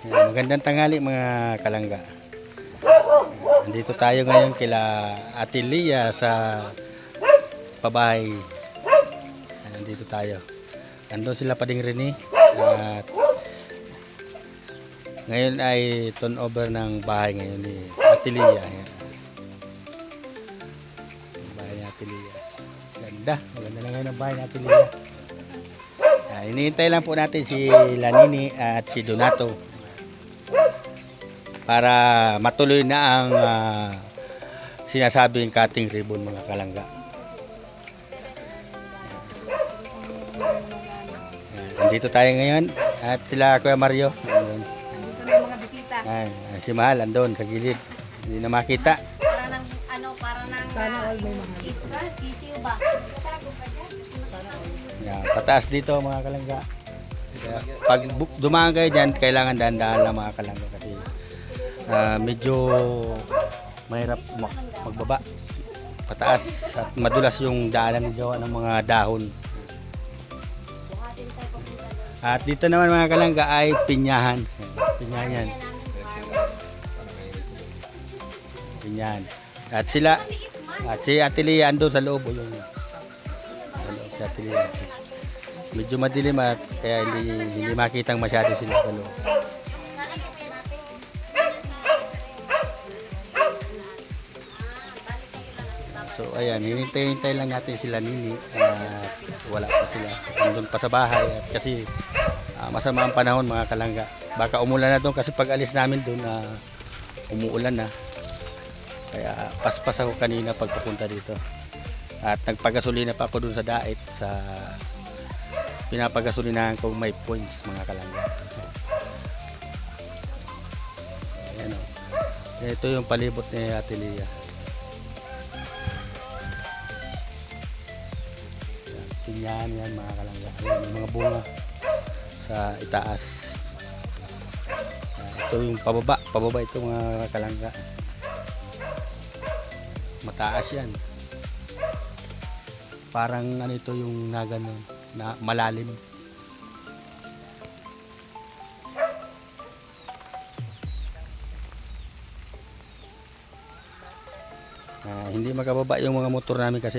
Magandang tanghali mga kalangga. Nandito tayo ngayon kila Ate Lia sa pabahay. Nandito tayo. Nandun sila Pading Rene. At ngayon ay turnover ng bahay ngayon ni Ate Lia. Ayan. Bahay ni Ate Lia. Ganda. Maganda na ngayon ang bahay ni Ate Lia. Iniintay lang po natin si Lanini at si Donato para matuloy na ang sinasabing cutting ribbon mga kalangga. Nandito tayo ngayon at sila Kuya Mario. Nandito na yung mga bisita. Si Mahal andun sa gilid. Hindi na makita. Para ng para ng Sana all may mahal. sisiw ba? Pataas dito mga kalangga. Kaya pag dumaan kayo dyan, kailangan dahan-dahan lang mga kalangga kasi medyo mahirap magbaba. Pataas at madulas yung daanan ng gawa ng mga dahon. At dito naman mga kalangga ay pinyahan. Pinyahan yan. Pinyahan. At sila, at si Ate Lia andun sa loob. Yung, sa loob si Ate Lia. Medyo madilim at kaya hindi makitang masyado sila sa loob. So ayan, hinintay lang natin sila Nini at wala pa sila. Andun pa sa bahay at kasi masama ang panahon mga kalangga. Baka umulan na doon kasi pag alis namin doon umuulan na. Kaya paspas ako kanina pagpapunta dito. At nagpagasolina pa ako doon sa Dait sa pinapagasolinahan kong may points mga kalangga. Ayan o. Ito yung palibot ni Ate Lia. Pinyahan yan mga kalangga. Ayan yung mga bunga sa itaas. Ito yung pababa. Pababa ito mga kalangga. Mataas yan. Parang ano ito yung nagano na malalim. Hindi makababa yung mga motor namin kasi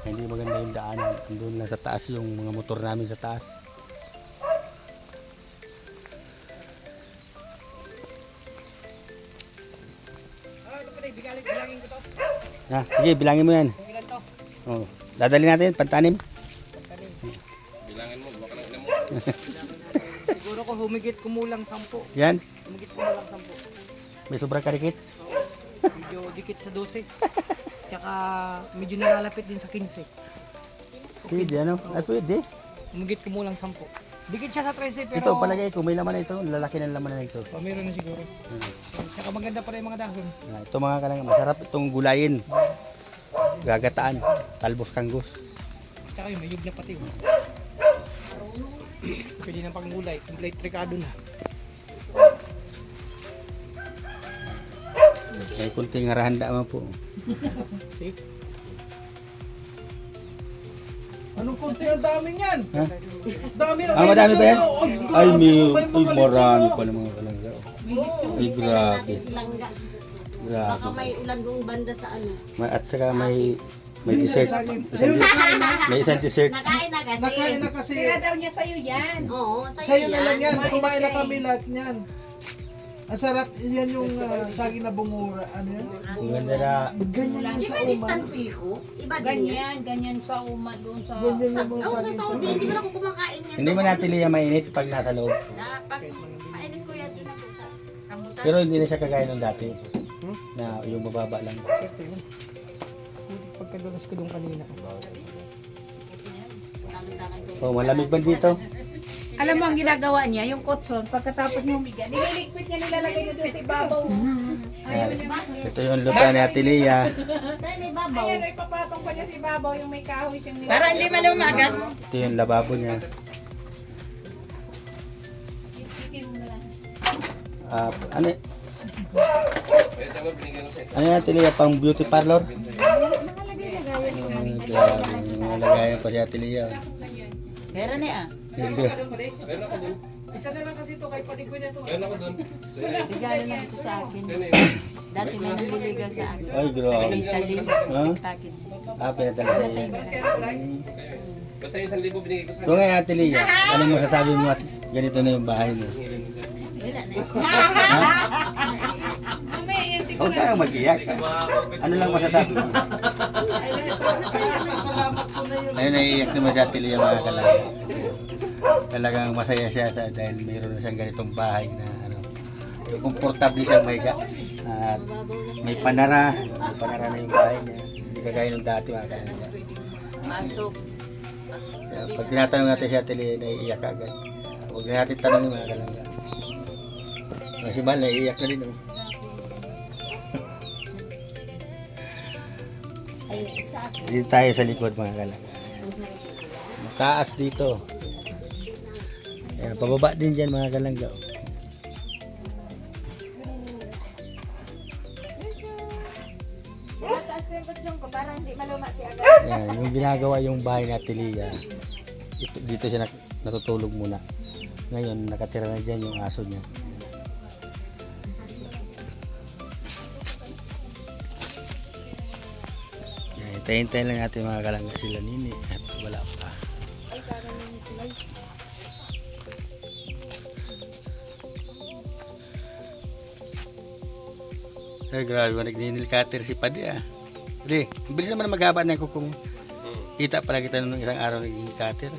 hindi maganda yung daanan. Doon lang sa taas yung mga motor namin sa taas. Sige, bilangin mo yan. Oh, dadali natin, pantanim. Bilangin mo, baka lang ina mo. Siguro ko humigit kumulang 10. Yan, Humigit kumulang 10. may sobrang karikit. Medyo dikit sa 12. Tsaka medyo nalalapit din sa 15. Pwede ano? Ay pwede. Humigit kumulang 10. Dikit siya sa 13 pero... Ito palagay ko may laman na ito. Lalaki ng laman na ito. Meron na siguro. Tsaka maganda pa rin yung mga dahon. Ito mga kalangga, masarap itong gulayin. Gagataan, talbos kanggos. Tsaka yun, may yug na pati. Pwede na pang gulay. Complete tricado na. May kunting harahanda man po. See? Anong konti ang dami niyan? Ha? Dami Madami ba yan? Ay, may marami pala mga kalangga. Ay, grabe. Langga. Grabe. Baka may ulan doong banda sa ano. At saka may dessert. May isang dessert. Nakain na kasi. Nakain na kasi. daw niya sa'yo yan. Oo, Sa'yo na lang yan. Kumain na kami lahat niyan. Ang sarap. Yan yung saging na bungura. Ano yan? Ang ganda na. Ganyan yung Di sa ba uma. instant piko? Iba din yan. Ganyan sa uma doon sa... Ganyan yung mga Oo, sa saging sa Saudi, hindi mo na ako kumakain yan. Hindi mo natin liya mainit pag nasa loob. Pag mainit ko yan sa rambutan. Pero hindi na siya kagaya nung dati. Na yung bababa lang. Ito yun. Pagkadulas ko doon kanina. Oh, malamig ba dito? Alam mo ang ginagawa niya, yung kotson, pagkatapos niya humiga, nililiquid niya, nilalagay niya doon sa ibabaw. Yan. Ito yung lupa ni Ate Lia. Saan may babaw? Ayan, ay papatong pa niya sa ibabaw yung may kahoy siyang nilalagay. Para hindi malumagat. Ito yung lababo niya. Isikin mo na lang. Ano? Pwede tayo binigyan mo sa isa. Ano yan Ate Lia? Pang beauty parlor? Nakalagay na gaya. Grabe. Nalagayan pa si Ate Lia. Meron na Hindi. Meron ako dun. Isa na lang kasi ito kay Paligwin na ito. Meron ako dun. So, yun. Regalo lang ito sa akin. Yun na yun. Dati may nanliligaw sa akin. Ay, grabe. Italy, Ha? package. Pinadala sa iyo. Basta yung 1,000 binigay ko sa So ngayon, Ate Lia, anong masasabi mo at ganito na yung bahay mo? Mamaya, yan tingnan. Huwag kang mag-iyak. Ano lang masasabi mo? Ay, salamat ko na yun. Ayun, naiiyak naman si Ate Lia mga kalaga. Talagang masaya siya dahil mayroon na siyang ganitong bahay na komportable siyang mahiga. At may panara na yung bahay niya. Hindi kagaya nung dati mga kalaga. Masok. Kaya pag tinatanong natin si Ate Lia, naiiyak agad. Huwag na natin tanongin mga kalaga. Kasi Mal, naiiyak na rin. Ay, sa akin. Dito tayo sa likod mga kalaga. Mataas dito. Ayan, pababa din dyan mga kalangga. Taas ko yung kutsong ko para hindi malumati agad. Ayan, yung ginagawa yung bahay ni Ate Lia, dito siya natutulog muna. Ngayon, nakatira na dyan yung aso niya. Ayan, hintayin lang natin mga kalangga sila nini at wala pa. Ay, grabe ba nagninil cutter si Padi ah. Hindi, ang bilis naman maghaba na yung kung kita pala kita nung isang araw nagninil cutter.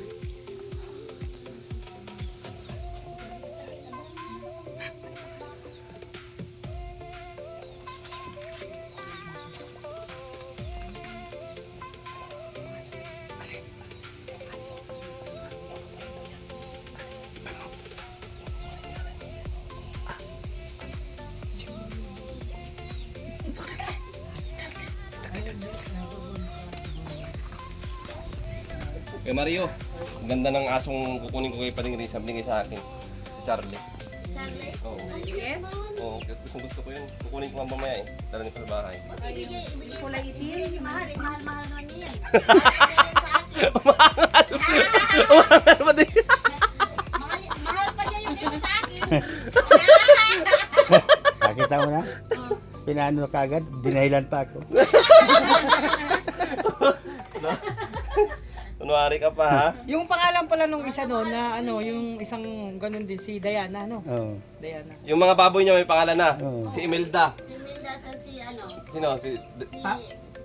Kay Mario, ang ganda ng asong kukunin ko kay Pading Risa, binigay sa akin. Si Charlie. Charlie? Oo. Oo, gusto ko yun. Kukunin ko nga mamaya eh. Dala niyo pa sa bahay. Kulay itim. Mahal naman niya yan. Mahal pa din. Mahal pa niya yung isa sa akin. Nakita mo na? Pinaano ka agad, dinahilan pa ako. Kunwari ka pa ha. Yung pangalan pala nung isa no na yung isang ganun din si Diana no. Oo. Diana. Yung mga baboy niya may pangalan na. Oo. Si Imelda. Si Milda at si ano. Sino? Si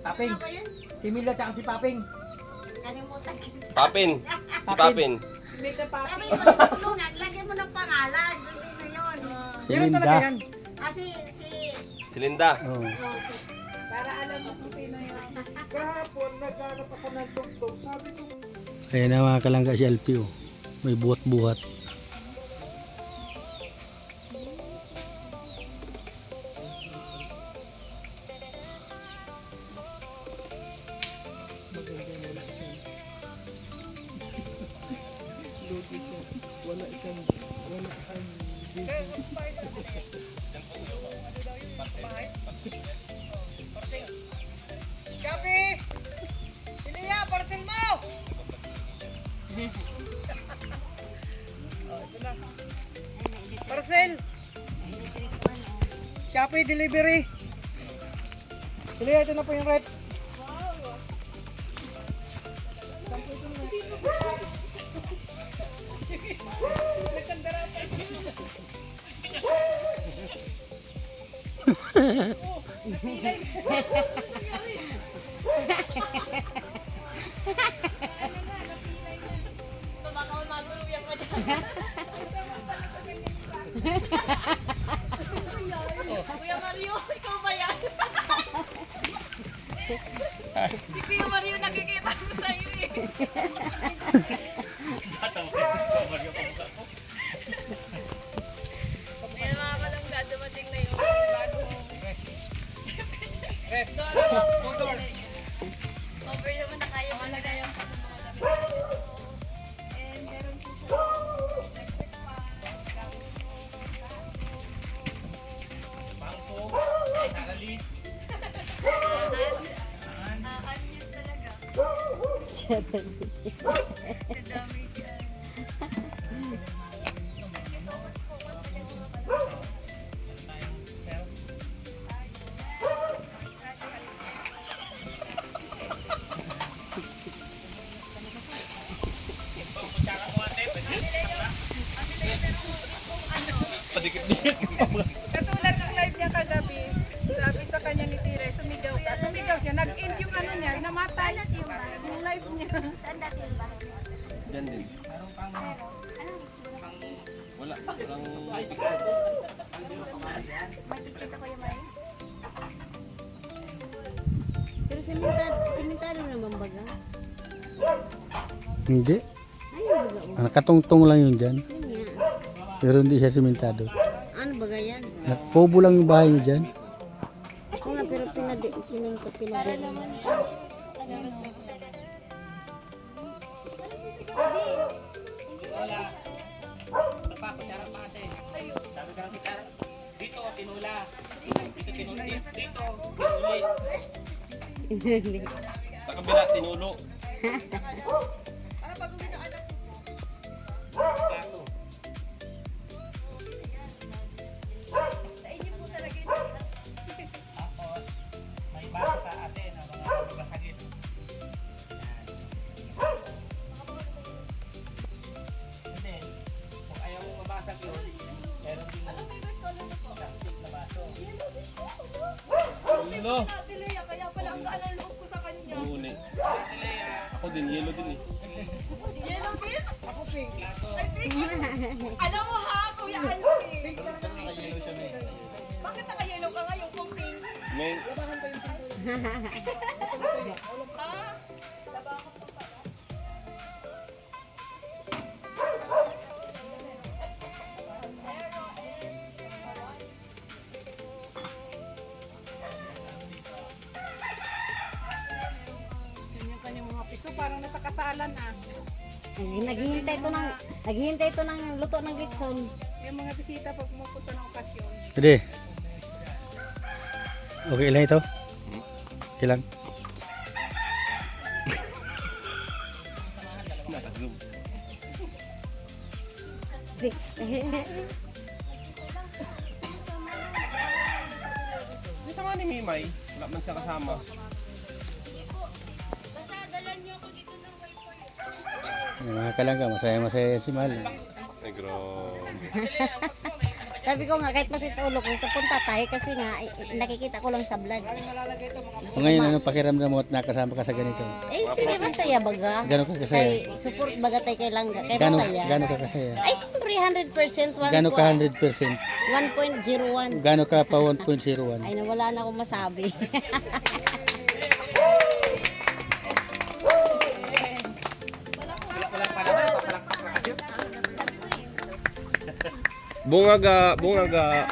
Paping. Ano ba yun? Si Mila tsaka si Paping. Kalimutan kita. Papin. Si Papin. Sabi mo yung tulungan, lagyan mo ng pangalan. Kung sino yun. Si Yun talaga Linda. yan. Kasi Si Linda. Oo. Para alam mo kung sino yun. Kahapon, naghanap ako ng doktor. Sabi ko, Ayan na mga kalangga si Alpio. May buhat-buhat. Gabi! Silia, parcel mo! Ito na. Parcel! Shopee delivery. Silia, ito na po yung rep. Kuya Mario, ikaw ba yan? Si Kuya Mario nakikita ko sa iyo eh. Ayan mga kalangga, dumating na yung bago. Cover naman na kaya malagay ang mga damit. And meron po siya. Anyos talaga. Dami yan. Padikit-dikit. Katulad ng live niya kagabi, sabi sa kanya ni Tire, sumigaw ka. Sumigaw siya, nag-end yung ano niya, namatay. Saan dati yung bahay? Yung live niya. Saan dati yung bahay? Diyan din. Wala. Walang May picture ako yung bahay. Pero simentado naman baga. Hindi. Ano baga? Nakatungtong lang yun dyan. Yun nga. Pero hindi siya simentado. Ano baga yan? Kubo lang yung bahay niya dyan. Oo nga, pero siningkot pinadi. Para naman. sa kabila, tinulo. Hello. Kaya pala ang gaan ang loob ko sa kanya. Uli. Ako din, yellow din eh. Yellow din? Ako pink. Ay, pink. Alam mo ha, Kuya Alvin. Bakit naka-yellow ka ngayon kung pink? May, Ah, Yung kanyang mga pito, parang nasa kasalan ah. Naghihintay to ng luto ng gitson. Yung mga bisita pag pumupunta ng okasyon. Pwede. Okay lang ito? Okay lang. naka-zoom. Hindi sama ni Mimay. Wala man siya kasama. basta dalan niyo ako dito ng wifi. Yung mga kalangga, masaya-masaya si Mahal. Negro. Sabi ko nga, kahit masit ulo ko, punta tayo kasi nga, nakikita ko lang sa vlog. So ngayon, ano pakiramdam mo at nakasama ka sa ganito? Eh, siyempre masaya baga. Gano'n ka kasaya? Kay support baga tayo kay Langga. Kay Gano'n masaya. ka kasaya? Ay, siyempre 100%. Gano'n ka 100%? 1.01. Gano'n ka pa 1.01? Ay, nawala na akong masabi. Bungaga, bungaga.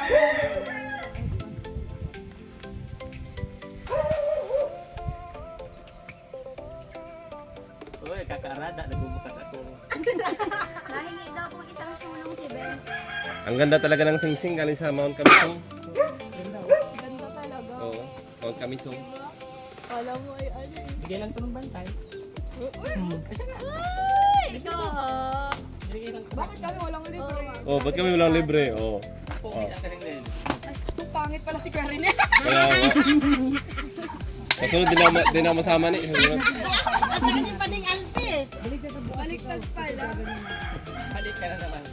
Nahingi daw po isang sulong si Benz. Ang ganda talaga ng singsing galing sa Mount Kamisong. Ganda talaga. Oo, Mount Kamisong. Kala mo ay ano. Bigay lang ito ng bantay. Ay! Ikaw ah. Bigay lang ito. Bakit kami walang libre? Oh, ba't kami walang libre? Oh. So pangit pala si Karen. Kaya nga. Kasunod din na masama ni. Kasunod. Kasi paning Alpi. Baliktad pala. Balik ka na naman.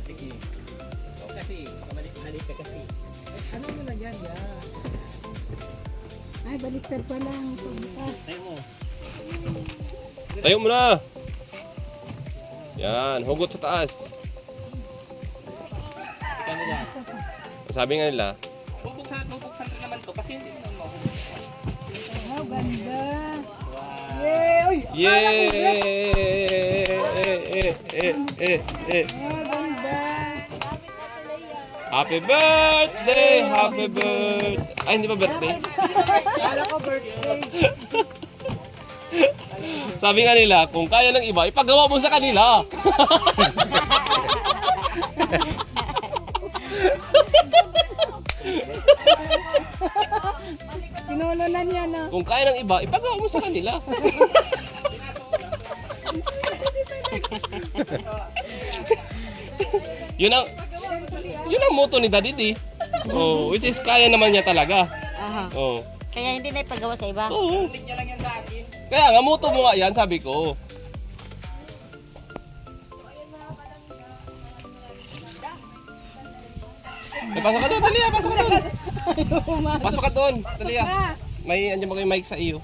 Sige. Ikaw kasi. Balik ka kasi. Ano mo na yan? Yan. Ay, baliktad pa lang. Tayo mo. Tayo mo na. Yan, hugot sa taas. Ikaw nila. Sabi nga nila, Bubuksan naman to kasi hindi naman mo. Oh, ganda. Yay! Uy! yay! Oh, ganda. Happy birthday! Happy birthday! Ay, hindi pa birthday? Kala ko birthday. Sabi nga nila, kung kaya ng iba, ipagawa mo sa kanila. Sinulunan niya na. Kung kaya ng iba, ipagawa mo sa kanila. yun ang motto ni Daddy D. Oh, which is kaya naman niya talaga. Aha. Oh. Kaya hindi na ipagawa sa iba. Oo. Kaya nga, motto mo nga yan, sabi ko. Pasok ka doon, Talia, pasok ka doon. Pasok ka doon, Talia. May andyan ba kayo mic sa iyo?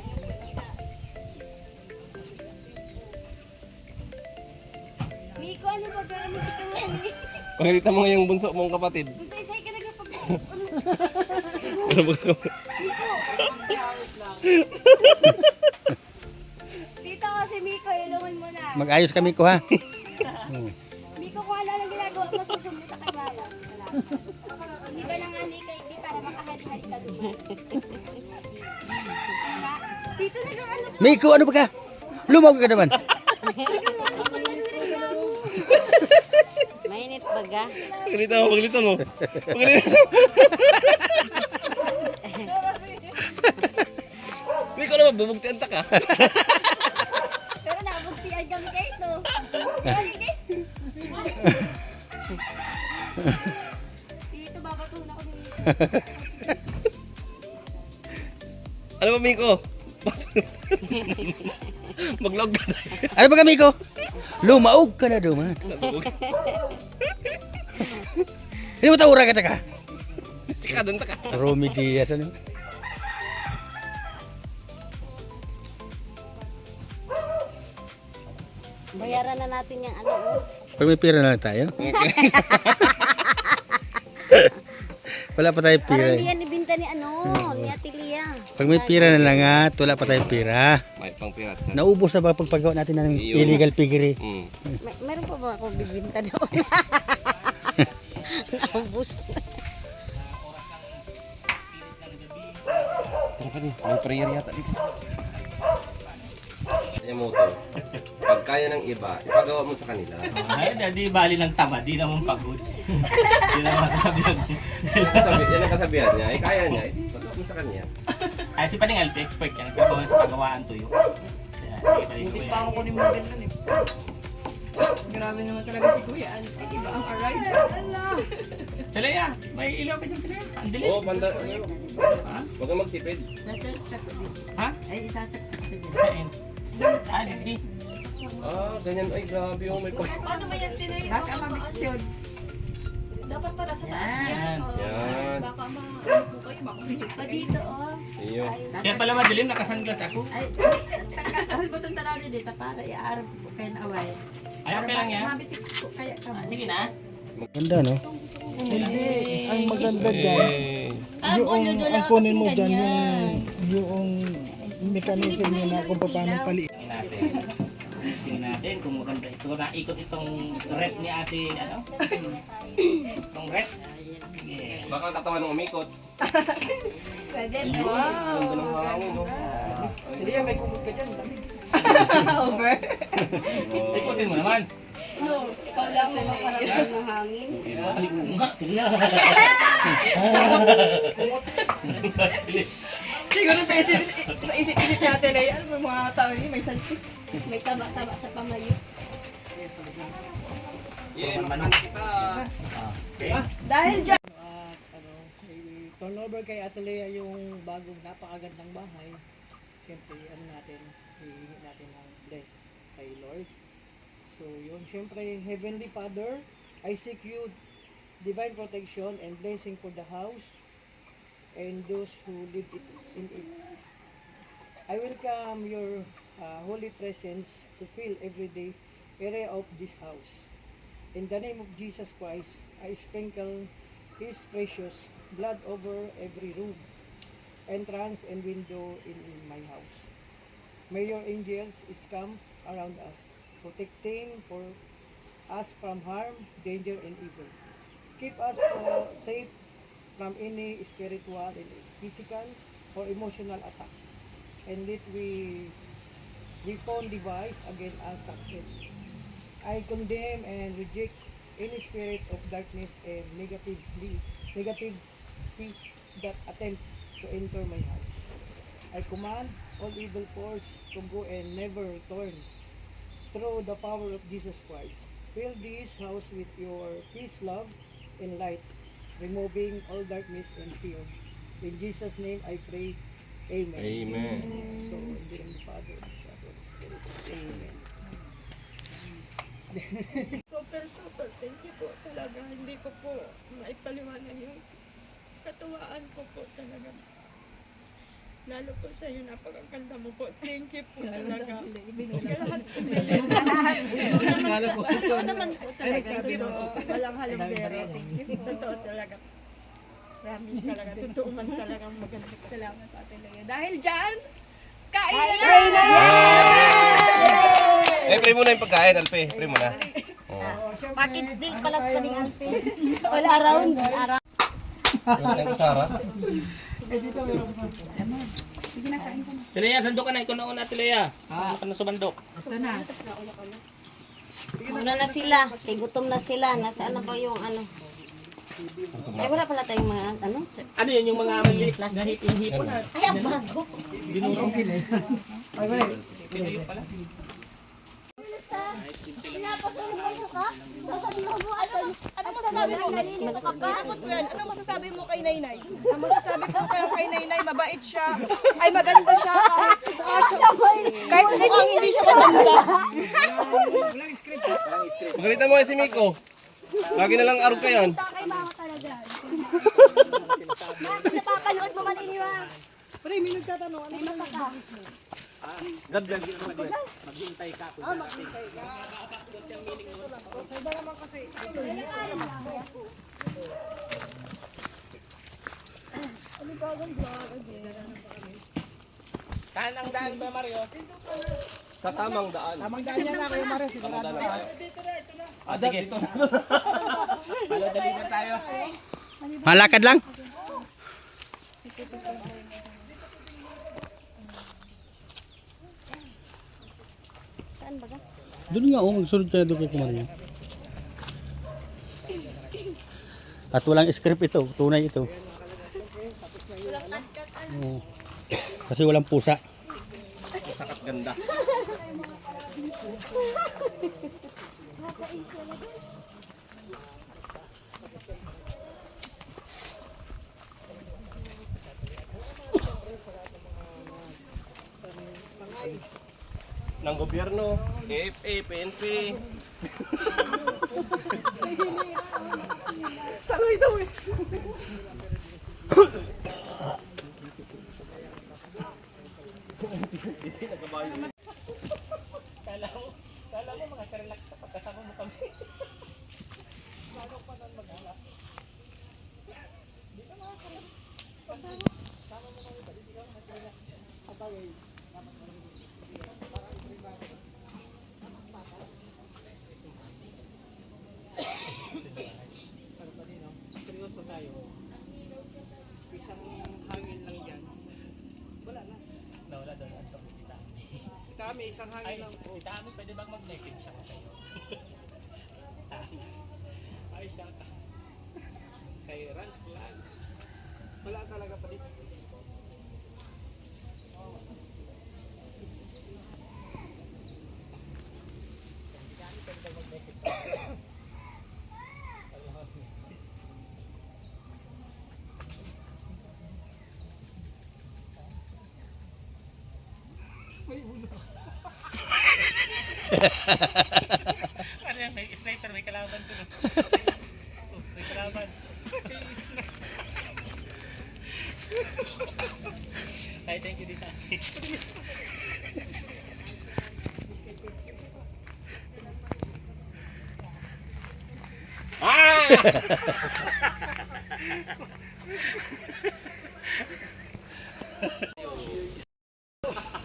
Miko, ano ba ba? Ano ba ba? Pagalitan mo nga yung bunso mong kapatid. Isa-isay ka nagpapag... Ano ba ka? Tito, si Miko, ilungan mo na. Mag-ayos kami ko ha. Miko, kung ano ang ginagawa mo, susunod ka kay Mala. Hindi ba nang ani kay di para makahali-hali ka doon? Tito, nag-ano pa? Miko, ano ba ka? Lumawag ka naman. Nag-ano pa? Mainit baga. Pagalitan mo, pagalitan mo. Pagalitan mo. Miko naman, bubugtian ta ka. Pero nabugtian kami kayo ito. Sige. Tito, babatuhan ako ni Miko. Ano ba, Miko? Maglog ka na. Ano ba ka, Miko? Lumaog ka na duman. Hindi mo taura ka ta ka? Sika doon ta ka. Romy Diaz, ano? Bayaran na natin yung ano. Oh. Pag may pira na lang tayo. Wala pa tayong pira. Parang hindi yan ibinta ni ano, ni Ate Lia. Pag may pira na lang at wala pa tayong pira. May pang pirat sa. Naubos na ba pagpagawa natin ng Iyo. illegal piggery? Meron pa ba ako bibinta doon? Naubos na. Tara pa din, may prayer yata dito. Kaya mo to, pag kaya ng iba, ipagawa mo sa kanila. Ay, di bali ng tama, di naman pagod. Di naman kasabihan. Yan ang kasabihan niya, ay kaya niya, ipagawa mo sa kanya. Ay, si Paning Alpi, expert yan. Gagawa sa pagawaan tuyo. Kaya, Hindi pa ako kunin model nun eh. Grabe naman talaga si Kuya. Iba ang arrive. Allah! Talaya, may ilaw ka dyan, Talaya. Ang dilim. Oo, panda, Ha? huwag kang magtipid. Ha? Ay, isasaksak ko dyan. Saan? Ah, di. Ah, ganyan, ay grabe yung may pag... Paano ba yan tinayin? Baka ma-mix yun. Dapat para sa taas yan. Yan. Yan. Baka ma-ano kayo, makulit Pa dito, oh. Iyo. Kaya pala madilim, nakasunglass ako. Ay, takahal ba itong talabi dito para iaarap ko kayo na away. Ay, okay lang yan. Mabitik ko kaya ka. Sige na. Ganda, no? Hindi, ang maganda dyan, Ah, ang kunin mo dyan, yung mechanism niya na kung paano pali. Tingnan natin. Tingnan natin kung maganda ito. Naikot itong rep ni ate, ano? Itong rep. Yeah. Baka tatawan ng umikot. Pwede, Ayun, ganda ng hangin, no? Hindi, may kumot ka dyan. Ikotin mo naman. No, ikaw lang makakaramdam ng hangin. Ay, nga, tingnan. Siguro sa isip natin ay ano ba mga tao yun, may saltik. May taba-taba sa pamayo. Yeah, makanan kita. Dahil dyan. Turnover kay Ate Lea yung bagong napakagandang bahay. Siyempre, ano natin, hihingi natin ng bless kay Lord. So, yun, siyempre, Heavenly Father, I seek you divine protection and blessing for the house and those who live in it. I welcome your holy presence to fill every day area of this house. In the name of Jesus Christ, I sprinkle His precious blood over every room, entrance, and window in my house. May your angels camp around us, protecting for us from harm, danger, and evil. Keep us safe from any spiritual and physical or emotional attacks, and let we weapon device against us succeed. I condemn and reject any spirit of darkness and negativity that attempts to enter my house. I command all evil force to go and never return through the power of Jesus Christ. Fill this house with your peace, love, and light, removing all darkness and fear. In Jesus' name I pray. Amen. Amen. So, in the name of the Father, and the Son, and the Holy Spirit. Amen. super thank you po talaga. Hindi ko po maipaliwanag yung katuwaan ko po talaga. Lalo po sa iyo, napakaganda mo po. Thank you po talaga. Lahat po sa iyo. Akala ko ito. Naman po talaga. Totoo. Walang halumbero. Totoo talaga. Promise talaga. Totoo man talagang maganda. Salamat po Ate Lea. Dahil dyan, kain na! Eh, pray muna yung pagkain, Alpe. Pray muna. Oh. Package deal pala sa kaning Alpin. Wala around. Ano yung Sarah? Tilea, sandok ka na. Ikaw na una, Tilea. Ano ka na sa bandok? Una na sila. Tigutom na sila. Nasaan na ba yung ano? Ay, wala pala tayong mga ano? Ano yun yung mga maliit na hipon na? Ay, ang bago. Dinulong. Pinayo pala. Pinapasunod ka? Sasabihin mo ano masasabi mo? Nalilito ka ba? Bakit po yan? Ano masasabi mo kay Nainay? Ang masasabi ko kay Nainay, mabait siya. Ay, maganda siya. Kahit mukhang hindi siya maganda. Magalitan mo kasi si Miko. Lagi na lang arog ka yan. Kay mama talaga. Bakit napapanood mo maliniwag? Pre, may nagtatanong, ano yung masaka? Gagdag yun naman yan. Maghintay ka. Saan ang daan ba, Mario? Sa tamang daan. Tamang daan yan na kayo, Mare. Tamang daan na tayo. Ah, sige. Halo, dali na tayo. Malakad lang. Saan ba ka? Doon nga, magsunod ka na doon kay Kumarin. At walang script ito, tunay ito. Oo. Kasi walang pusa. Sakat ganda. Ng gobyerno, AFA, PNP. Sanoy daw eh. Kala mo makaka-relax ka pagkasama mo kami. Seryoso tayo. Isang hangin lang dyan. Wala na. Wala daw na ito. Kami, isang hangin lang. Oh. Tita Ami, pwede bang mag-message siya sa'yo? Ay, siya ka. Kay Rans, wala talaga pa dito. Ano yan? May sniper, may kalaban doon. May kalaban. Ay, thank you, Tita.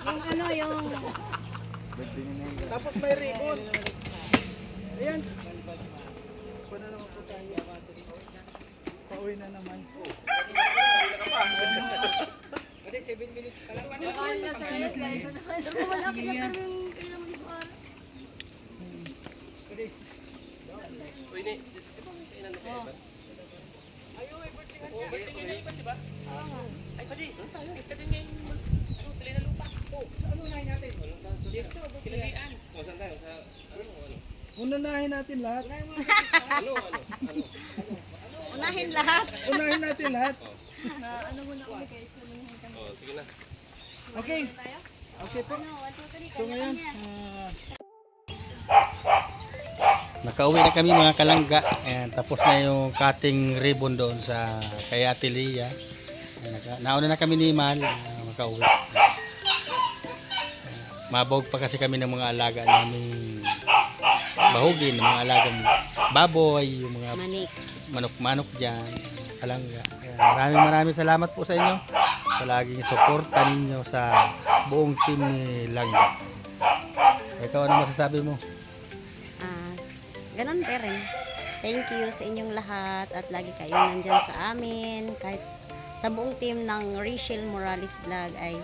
Yung ano, yung... Tapos may ribbon. Ayan. Pa na naman po tayo. Pauwi na naman. Kasi 7 minutes pa lang. Uy, ni. Ay, pwede. Gusto din yung tuloy na lupa. Ano unahin natin? Yes, so, Kinalian. O, saan tayo? Sa, ano? Unahin natin lahat. Ano? Unahin lahat. Unahin natin lahat. Oh, sige na. Okay. Okay po. Ano, 1, 2, 3, So ngayon, kanya-kanya. nakauwi na kami mga kalangga. Ayan, tapos na yung cutting ribbon doon sa kay Ate Lia. Ayan, nauna na kami ni Mal makauwi. Mabog pa kasi kami ng mga alaga naming bahugin, ng mga alagang baboy, yung mga manok-manok dyan, kalangga. Ayan, maraming salamat po sa inyo sa laging suporta ninyo sa buong team ni Langga. Ikaw, ano masasabi mo? Ganon pa rin. Thank you sa inyong lahat at lagi kayong nandyan sa amin. Kahit sa buong team ng Rachel Morales Vlog ay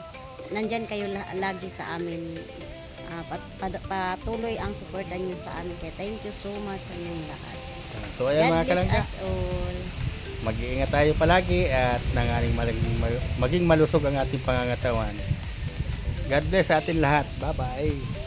nandyan kayo lagi sa amin. Patuloy ang suporta nyo sa amin. Kaya thank you so much sa inyong lahat. So ayan God mga bless kalangga, us all. mag-iingat tayo palagi at nangaring maging malusog ang ating pangangatawan. God bless sa atin lahat. Bye-bye.